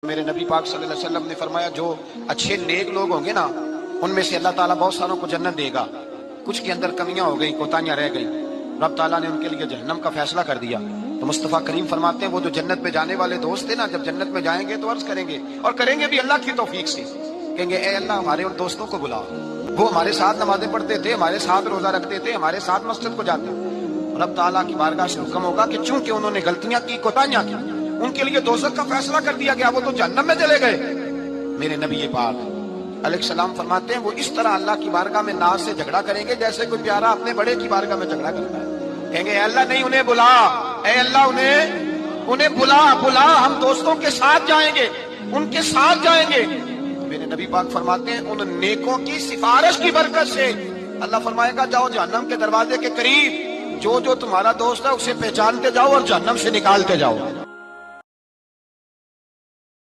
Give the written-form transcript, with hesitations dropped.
میرے نبی پاک صلی اللہ علیہ وسلم نے فرمایا جو اچھے نیک لوگ ہوں گے نا ان میں سے اللہ تعالیٰ بہت ساروں کو جنت دے گا، کچھ کے اندر کمیاں ہو گئی، کوتاہیاں رہ گئی، رب تعالیٰ نے ان کے لیے جہنم کا فیصلہ کر دیا۔ تو مصطفیٰ کریم فرماتے ہیں وہ جو جنت میں جانے والے دوست تھے نا، جب جنت میں جائیں گے تو عرض کریں گے، اور کریں گے بھی اللہ کی توفیق سے، کہیں گے اے اللہ ہمارے ان دوستوں کو بلا، وہ ہمارے ساتھ نمازیں پڑھتے تھے، ہمارے ساتھ روزہ رکھتے تھے، ہمارے ساتھ مسجد کو جاتے تھے۔ رب تعالیٰ کی بارگاہ سے حکم ہوگا کہ چونکہ انہوں نے غلطیاں کی، کوتاہیاں کی، ان کے لیے دوزخ کا فیصلہ کر دیا گیا، وہ تو جہنم میں چلے گئے۔ میرے نبی پاک علیہ السلام فرماتے ہیں وہ اس طرح اللہ کی بارگاہ میں ناز سے جھگڑا کریں گے جیسے کوئی پیارا اپنے بڑے کی بارگاہ میں جھگڑا کرتا ہے، کہیں گے اے اللہ نہیں انہیں بلا، اے اللہ انہیں بلا، ہم دوستوں کے ساتھ جائیں گے، ان کے ساتھ جائیں گے۔ میرے نبی پاک فرماتے ہیں ان نیکوں کی سفارش کی برکت سے اللہ فرمائے گا جاؤ جہنم کے دروازے کے قریب، جو تمہارا دوست ہے اسے پہچانتے جاؤ اور جہنم سے نکالتے جاؤ۔